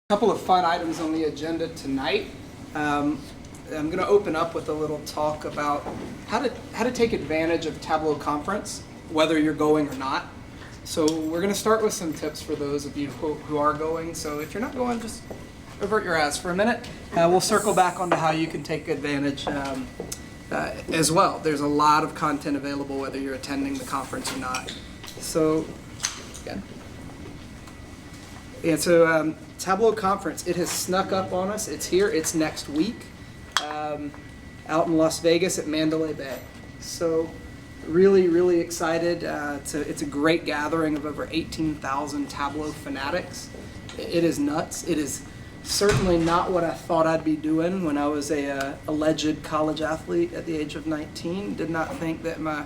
Couple of fun items on the agenda tonight. I'm going to open up with a little talk about how to take advantage of Tableau Conference, whether you're going or not. So we're going to start with some tips for those of you who are going. So if you're not going, just avert your eyes for a minute. We'll circle back onto how you can take advantage as well. There's a lot of content available whether you're attending the conference or not. So, again. Yeah, so Tableau Conference, it has snuck up on us. It's here. It's next week out in Las Vegas at Mandalay Bay. So really, really excited. It's a great gathering of over 18,000 Tableau fanatics. It is nuts. It is certainly not what I thought I'd be doing when I was a alleged college athlete at the age of 19. Did not think that my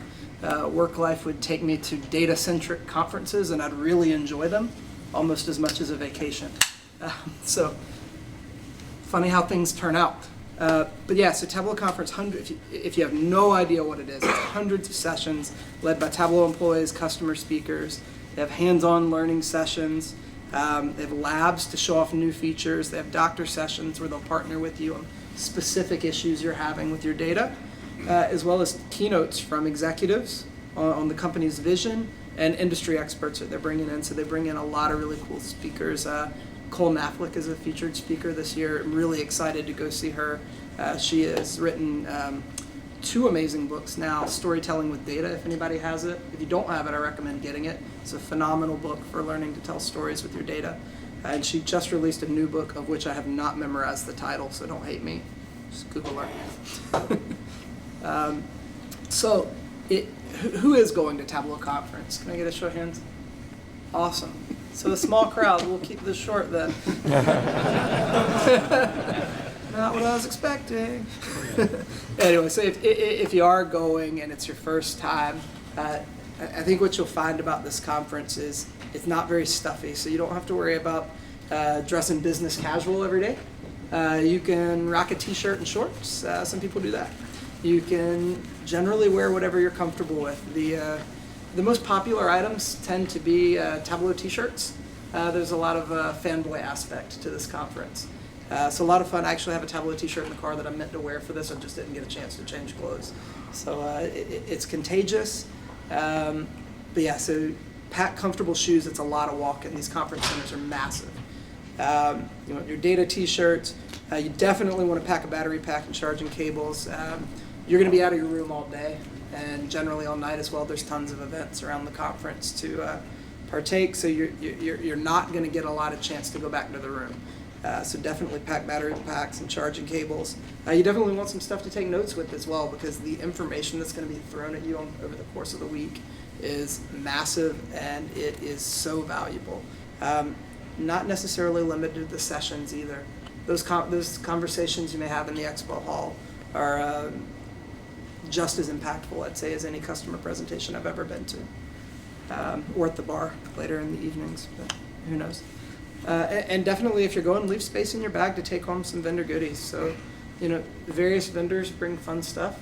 work life would take me to data-centric conferences and I'd really enjoy them almost as much as a vacation. So funny how things turn out. But yeah, so Tableau Conference, if you have no idea what it is, it's hundreds of sessions led by Tableau employees, customer speakers. They have hands-on learning sessions. They have labs to show off new features. They have doctor sessions where they'll partner with you on specific issues you're having with your data, as well as keynotes from executives on the company's vision and industry experts that they're bringing in. So they bring in a lot of really cool speakers. Cole Knaflick is a featured speaker this year. I'm really excited to go see her. She has written 2 amazing books now, Storytelling with Data, if anybody has it. If you don't have it, I recommend getting it. It's a phenomenal book for learning to tell stories with your data. And she just released a new book of which I have not memorized the title, so don't hate me. Just Google her. So who is going to Tableau Conference? Can I get a show of hands? Awesome. So a small crowd. We'll keep this short then. Not what I was expecting. Anyway, so if you are going and it's your first time, I think what you'll find about this conference is it's not very stuffy, so you don't have to worry about dressing business casual every day. You can rock a t-shirt and shorts. Some people do that. You can generally wear whatever you're comfortable with. The most popular items tend to be Tableau t-shirts. There's a lot of fanboy aspect to this conference. So a lot of fun. I actually have a Tableau t-shirt in the car that I meant to wear for this. I just didn't get a chance to change clothes. So it's contagious. But yeah, so pack comfortable shoes. It's a lot of walking. These conference centers are massive. You want your data t-shirts. You definitely want to pack a battery pack and charging cables. You're going to be out of your room all day and generally all night as well. There's tons of events around the conference to partake, so you're not going to get a lot of chance to go back into the room. So definitely pack battery packs and charging cables. You definitely want some stuff to take notes with as well, because the information that's going to be thrown at you over the course of the week is massive and it is so valuable. Not necessarily limited to the sessions either. Those conversations you may have in the expo hall are just as impactful, I'd say, as any customer presentation I've ever been to. Or at the bar later in the evenings, but who knows. And definitely if you're going, leave space in your bag to take home some vendor goodies. So, the various vendors bring fun stuff.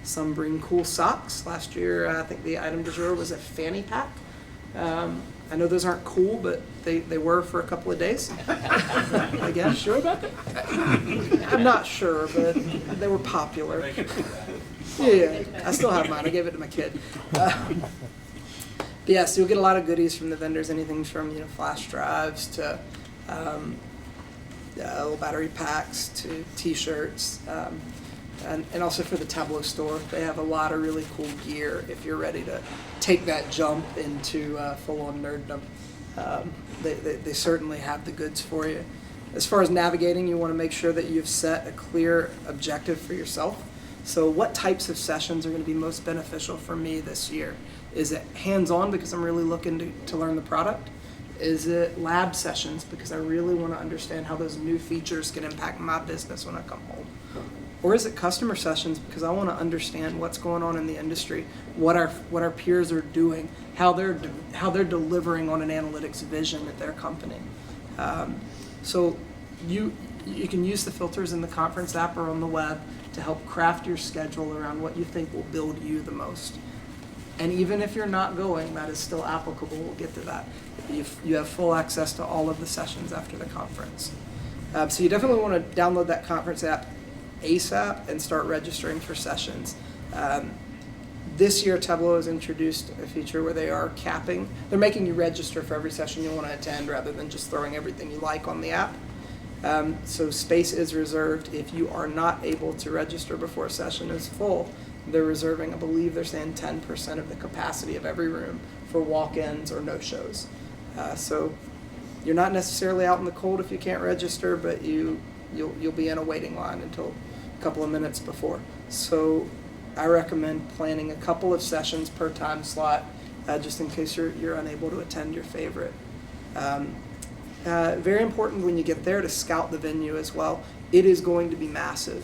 Some bring cool socks. Last year, I think the item du jour was a fanny pack. I know those aren't cool, but they were for a couple of days. Again, sure about that? I'm not sure, but they were popular. Yeah, I still have mine. I gave it to my kid. But yeah, so you'll get a lot of goodies from the vendors, anything from flash drives to little battery packs to t-shirts. And also for the Tableau store, they have a lot of really cool gear if you're ready to take that jump into full-on nerddom. They certainly have the goods for you. As far as navigating, you want to make sure that you've set a clear objective for yourself. So what types of sessions are going to be most beneficial for me this year? Is it hands-on because I'm really looking to learn the product? Is it lab sessions because I really want to understand how those new features can impact my business when I come home? Or is it customer sessions because I want to understand what's going on in the industry, what our peers are doing, how they're delivering on an analytics vision at their company? So you can use the filters in the conference app or on the web to help craft your schedule around what you think will build you the most. And even if you're not going, that is still applicable. We'll get to that. You have full access to all of the sessions after the conference. So you definitely want to download that conference app ASAP and start registering for sessions. This year, Tableau has introduced a feature where they are capping. They're making you register for every session you want to attend rather than just throwing everything you like on the app. So space is reserved. If you are not able to register before a session is full, they're reserving, I believe they're saying 10% of the capacity of every room for walk-ins or no-shows. So you're not necessarily out in the cold if you can't register, but you'll be in a waiting line until a couple of minutes before. So I recommend planning a couple of sessions per time slot, just in case you're unable to attend your favorite. Very important when you get there to scout the venue as well. It is going to be massive.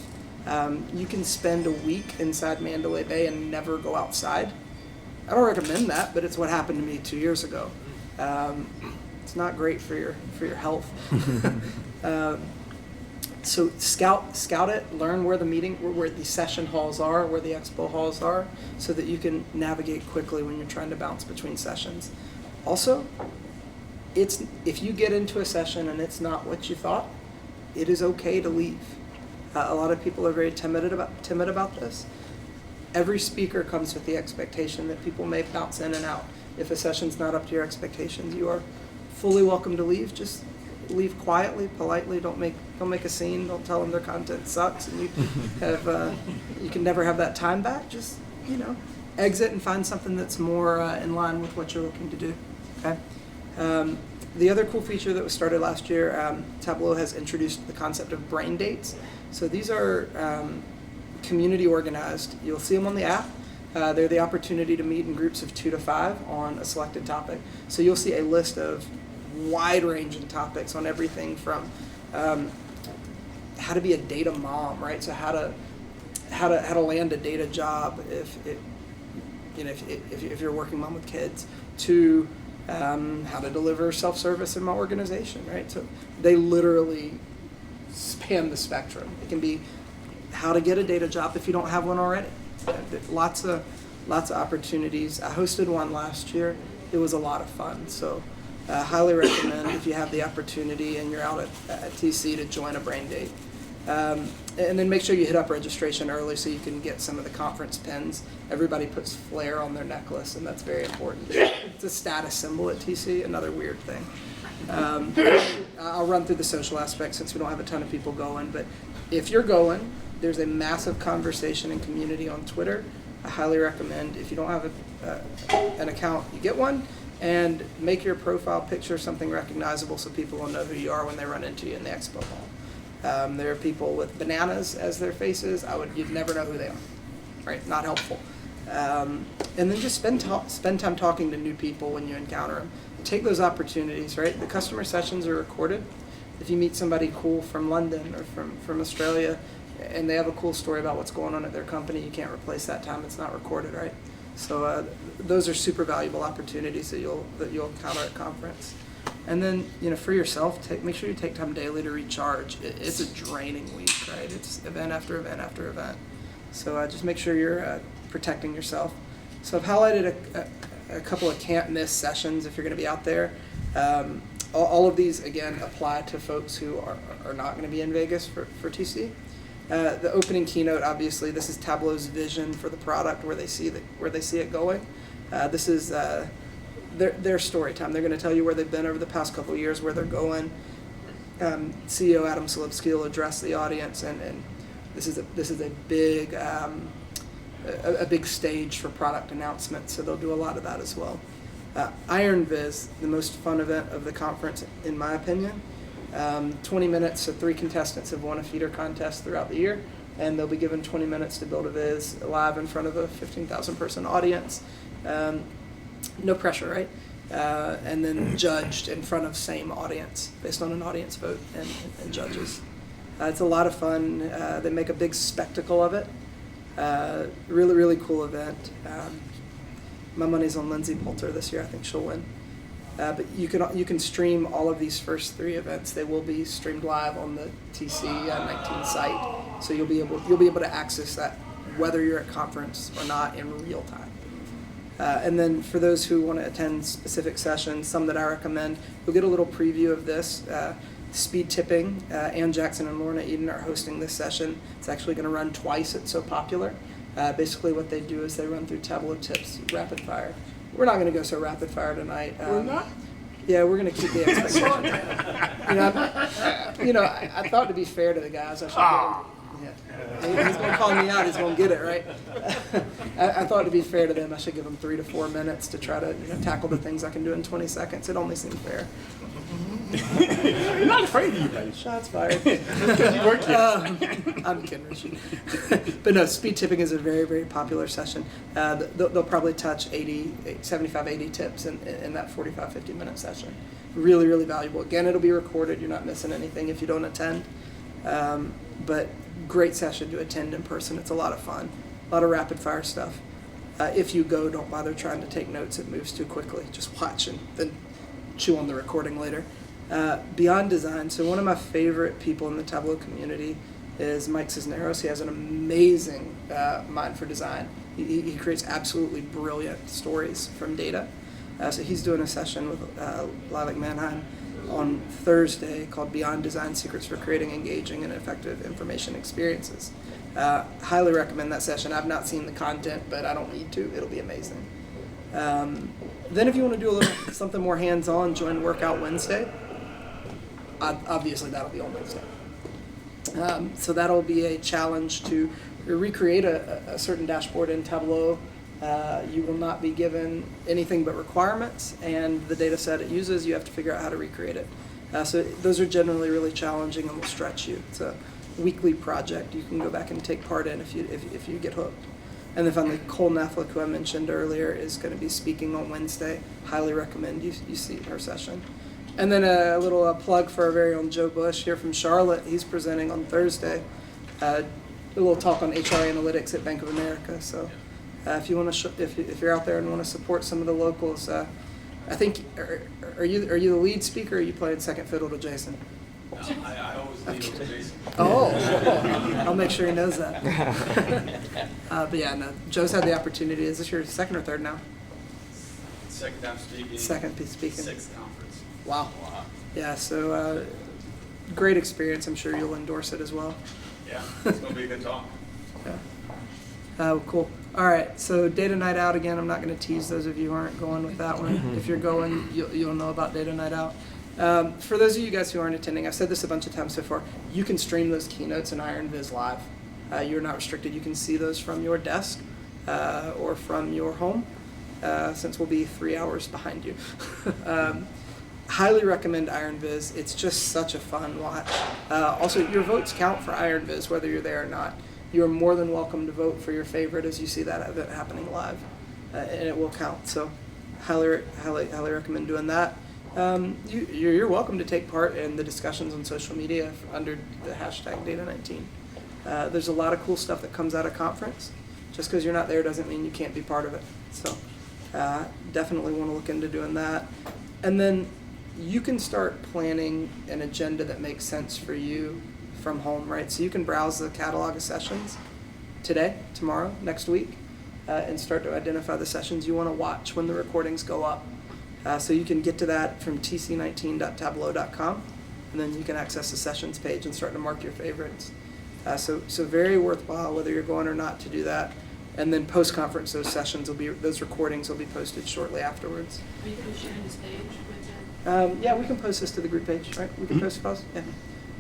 You can spend a week inside Mandalay Bay and never go outside. I don't recommend that, but it's what happened to me 2 years ago. It's not great for your health. So scout it, learn where the session halls are, where the expo halls are, so that you can navigate quickly when you're trying to bounce between sessions. Also, if you get into a session and it's not what you thought, it is okay to leave. A lot of people are very timid about this. Every speaker comes with the expectation that people may bounce in and out. If a session's not up to your expectations, you are fully welcome to leave. Just leave quietly, politely. Don't make a scene. Don't tell them their content sucks, and you can never have that time back. Just exit and find something that's more in line with what you're looking to do. Okay. The other cool feature that was started last year, Tableau has introduced the concept of brain dates. So these are community organized. You'll see them on the app. They're the opportunity to meet in groups of 2 to 5 on a selected topic. So you'll see a list of wide-ranging topics on everything from how to be a data mom, right? So how to land a data job if you're a working mom with kids, to how to deliver self-service in my organization, right? So they literally span the spectrum. It can be how to get a data job if you don't have one already. Lots of opportunities. I hosted one last year. It was a lot of fun. So highly recommend if you have the opportunity and you're out at TC to join a brain date. And then make sure you hit up registration early so you can get some of the conference pins. Everybody puts flair on their necklace, and that's very important. It's a status symbol at TC, another weird thing. I'll run through the social aspect since we don't have a ton of people going, but if you're going, there's a massive conversation and community on Twitter. I highly recommend, if you don't have an account, you get one, and make your profile picture something recognizable so people will know who you are when they run into you in the expo hall. There are people with bananas as their faces. You'd never know who they are, right? Not helpful. And then just spend time talking to new people when you encounter them. Take those opportunities, right? The customer sessions are recorded. If you meet somebody cool from London or from Australia, and they have a cool story about what's going on at their company, you can't replace that time. It's not recorded, right? So those are super valuable opportunities that you'll encounter at conference. And then, for yourself, make sure you take time daily to recharge. It's a draining week, right? It's event after event after event. So just make sure you're protecting yourself. So I've highlighted a couple of can't miss sessions if you're going to be out there. All of these, again, apply to folks who are not going to be in Vegas for TC. The opening keynote, obviously, this is Tableau's vision for the product, where they see it going. This is their story time. They're going to tell you where they've been over the past couple of years, where they're going. CEO Adam Selipsky will address the audience, and this is a big stage for product announcements. So they'll do a lot of that as well. Iron Viz, the most fun event of the conference, in my opinion. 20 minutes, so 3 contestants have won a feeder contest throughout the year, and they'll be given 20 minutes to build a viz live in front of a 15,000 person audience. No pressure, right? And then judged in front of same audience based on an audience vote and judges. It's a lot of fun. They make a big spectacle of it. Really, really cool event. My money's on Lindsay Poulter this year. I think she'll win. But you can stream all of these first 3 events. They will be streamed live on the TC 19 site, so you'll be able to access that whether you're at conference or not in real time. And then for those who want to attend specific sessions, some that I recommend, you'll get a little preview of this. Speed tipping, Ann Jackson and Lorna Eden are hosting this session. It's actually going to run twice, it's so popular. Basically what they do is they run through Tableau tips, rapid fire. We're not going to go so rapid fire tonight. We're not? Yeah, we're going to keep the expectation. I thought to be fair to the guys, I should give them, yeah. He's going to call me out, he's going to get it, right? I thought to be fair to them, I should give them 3 to 4 minutes to try to tackle the things I can do in 20 seconds. It only seemed fair. You're not afraid of you guys. Shots fired. Because you work here. I'm kidding, Richie. But no, speed tipping is a very, very popular session. They'll probably touch 75, 80 tips in that 45, 50-minute session. Really, really valuable. Again, it'll be recorded. You're not missing anything if you don't attend. But great session to attend in person. It's a lot of fun. A lot of rapid fire stuff. If you go, don't bother trying to take notes. It moves too quickly. Just watch and then chew on the recording later. Beyond design, so one of my favorite people in the Tableau community is Mike Cisneros. He has an amazing mind for design. He creates absolutely brilliant stories from data. So he's doing a session with Lilac Manheim on Thursday called Beyond Design: Secrets for Creating Engaging and Effective Information Experiences. Highly recommend that session. I've not seen the content, but I don't need to. It'll be amazing. Then if you want to do a little something more hands-on, join Workout Wednesday. Obviously that'll be on Wednesday. So that'll be a challenge to recreate a certain dashboard in Tableau. You will not be given anything but requirements, and the data set it uses, you have to figure out how to recreate it. So those are generally really challenging and will stretch you. It's a weekly project you can go back and take part in if you get hooked. And then finally, Cole Nathlick, who I mentioned earlier, is going to be speaking on Wednesday. Highly recommend you see her session. And then a little plug for our very own Joe Bush here from Charlotte. He's presenting on Thursday. A little talk on HR analytics at Bank of America. So if you want to, if you're out there and want to support some of the locals, I think are you the lead speaker? Or are you playing second fiddle to Jason? No, I always lead with Jason. Oh, I'll make sure he knows that. But yeah, no, Joe's had the opportunity. Is this your second or third now? Second time speaking. Second speaking. Sixth conference. Wow. Yeah, so great experience. I'm sure you'll endorse it as well. Yeah, it's going to be a good talk. Yeah. Cool. All right, so Data Night Out again. I'm not going to tease those of you who aren't going with that one. If you're going, you'll know about Data Night Out. For those of you guys who aren't attending, I've said this a bunch of times so far, you can stream those keynotes in IronViz live. You're not restricted. You can see those from your desk or from your home, since we'll be 3 hours behind you. Highly recommend IronViz. It's just such a fun watch. Also, your votes count for IronViz, whether you're there or not. You are more than welcome to vote for your favorite as you see that event happening live, and it will count. So highly recommend doing that. You're welcome to take part in the discussions on social media under the hashtag Data19. There's a lot of cool stuff that comes out of conference. Just because you're not there doesn't mean you can't be part of it. So definitely want to look into doing that. And then you can start planning an agenda that makes sense for you from home, right? So you can browse the catalog of sessions today, tomorrow, next week, and start to identify the sessions you want to watch when the recordings go up. So you can get to that from tc19.tableau.com, and then you can access the sessions page and start to mark your favorites. So very worthwhile whether you're going or not to do that. And then post-conference, those recordings will be posted shortly afterwards. Are you going to share this page with Yeah, we can post this to the group page, right? We can post it.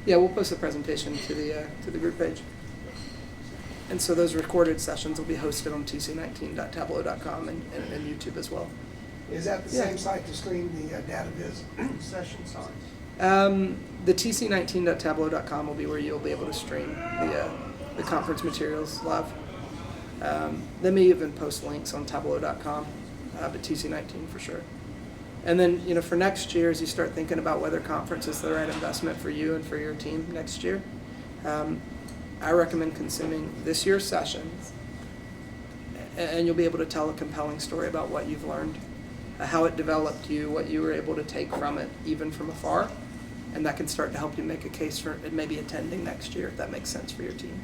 Yeah, we'll post the presentation to the group page. And so those recorded sessions will be hosted on tc19.tableau.com and YouTube as well. Is that the same site to stream the DataViz sessions on? The tc19.tableau.com will be where you'll be able to stream the conference materials live. They may even post links on tableau.com, but TC19 for sure. And then, for next year, as you start thinking about whether conference is the right investment for you and for your team next year, I recommend consuming this year's sessions, and you'll be able to tell a compelling story about what you've learned, how it developed you, what you were able to take from it, even from afar, and that can start to help you make a case for maybe attending next year, if that makes sense for your team.